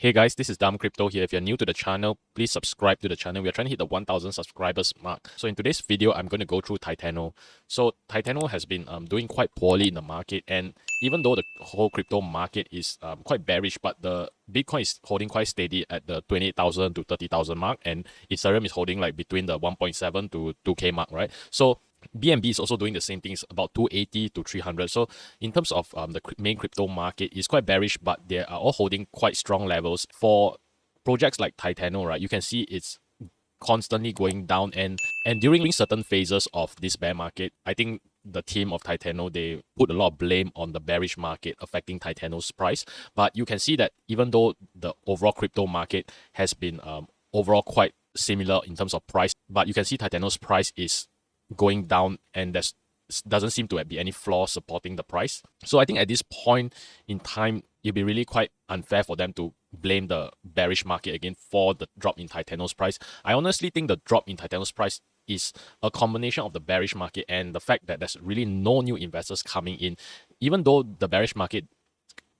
Hey guys, this is Dam Crypto here. If you're new to the channel, please subscribe to the channel. We are trying to hit the 1000 subscribers mark. So in today's video, I'm going to go through TITANO. So TITANO has been doing quite poorly in the market, and even though the whole crypto market is quite bearish, but the Bitcoin is holding quite steady at the 28,000 to 30,000 mark, and Ethereum is holding like between the 1.7 to 2K mark, right? So BNB is also doing the same things, about 280 to 300. So in terms of the main crypto market, it's quite bearish, but they are all holding quite strong levels. For projects like TITANO, right, you can see it's constantly going down, and during certain phases of this bear market, I think the team of TITANO, they put a lot of blame on the bearish market affecting TITANO's price. But you can see that even though the overall crypto market has been overall quite similar in terms of price, but you can see TITANO's price is going down, and there's doesn't seem to be any flaw supporting the price. So I think at this point in time, it'll be really quite unfair for them to blame the bearish market again for the drop in TITANO's price. I honestly think the drop in TITANO's price is a combination of the bearish market and the fact that there's really no new investors coming in. Even though the bearish market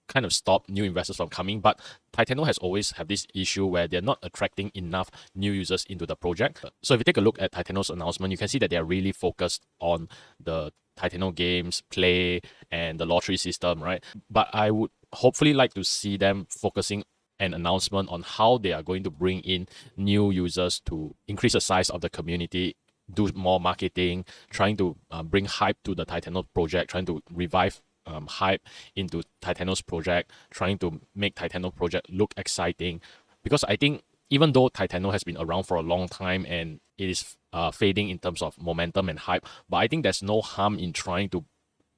kind of stop new investors from coming, but TITANO has always have this issue where they're not attracting enough new users into the project. So if you take a look at TITANO's announcement, you can see that they're really focused on the TITANO games, play, and the lottery system, right? But I would hopefully like to see them focusing an announcement on how they are going to bring in new users to increase the size of the community, do more marketing, trying to bring hype to the TITANO project, trying to revive hype into TITANO's project, trying to make TITANO project look exciting. Because I think even though TITANO has been around for a long time and it is fading in terms of momentum and hype, but I think there's no harm in trying to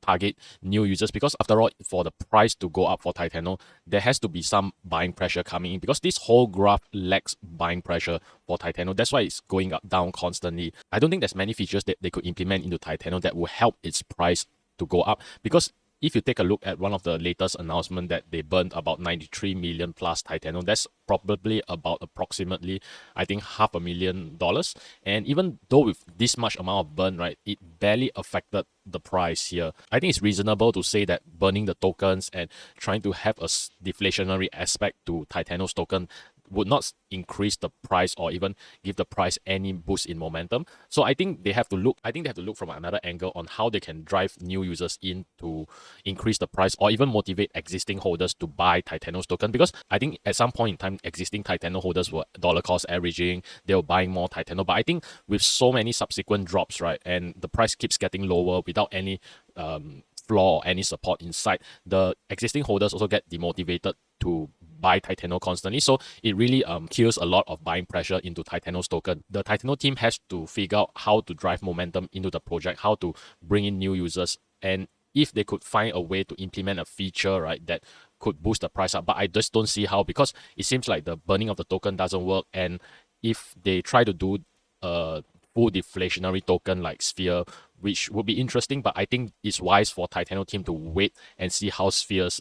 target new users, because after all, for the price to go up for TITANO, there has to be some buying pressure coming in, because this whole graph lacks buying pressure for TITANO. That's why it's going up down constantly. I don't think there's many features that they could implement into TITANO that will help its price to go up, because if you take a look at one of the latest announcement that they burned about 93 million plus TITANO, that's probably about approximately, I think, $500,000. And even though with this much amount of burn, right, it barely affected the price here. I think it's reasonable to say that burning the tokens and trying to have a deflationary aspect to TITANO's token would not increase the price or even give the price any boost in momentum. So I think they have to look from another angle on how they can drive new users in to increase the price, or even motivate existing holders to buy TITANO's token, because I think at some point in time, existing TITANO holders were dollar cost averaging, they were buying more TITANO. But I think with so many subsequent drops, right, and the price keeps getting lower without any flaw or any support inside, the existing holders also get demotivated to buy TITANO constantly. So it really kills a lot of buying pressure into TITANO's token. The TITANO team has to figure out how to drive momentum into the project, how to bring in new users, and if they could find a way to implement a feature, right, that could boost the price up. But I just don't see how, because it seems like the burning of the token doesn't work, and if they try to do a full deflationary token like Sphere, which would be interesting, but I think it's wise for TITANO team to wait and see how Sphere's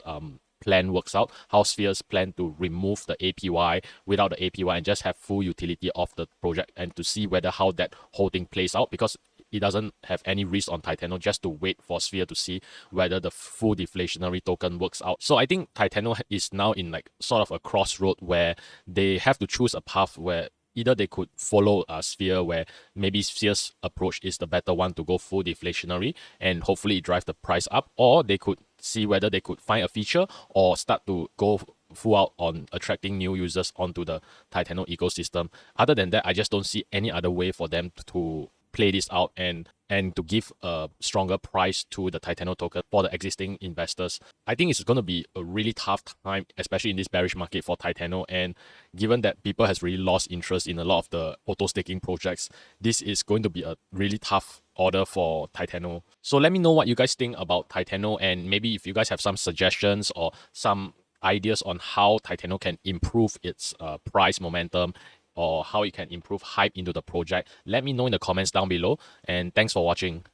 plan works out, how Sphere's plan to remove the APY without the APY and just have full utility of the project, and to see whether how that whole thing plays out, because it doesn't have any risk on TITANO, just to wait for Sphere to see whether the full deflationary token works out. So I think TITANO is now in like sort of a crossroad where they have to choose a path where either they could follow Sphere, where maybe Sphere's approach is the better one to go full deflationary and hopefully drive the price up, or they could see whether they could find a feature or start to go full out on attracting new users onto the TITANO ecosystem. Other than that, I just don't see any other way for them to play this out and to give a stronger price to the TITANO token for the existing investors. I think it's going to be a really tough time, especially in this bearish market for TITANO. And given that people has really lost interest in a lot of the auto staking projects, this is going to be a really tough order for TITANO. So let me know what you guys think about TITANO, and maybe if you guys have some suggestions or some ideas on how TITANO can improve its price momentum, or how it can improve hype into the project, let me know in the comments down below. And thanks for watching.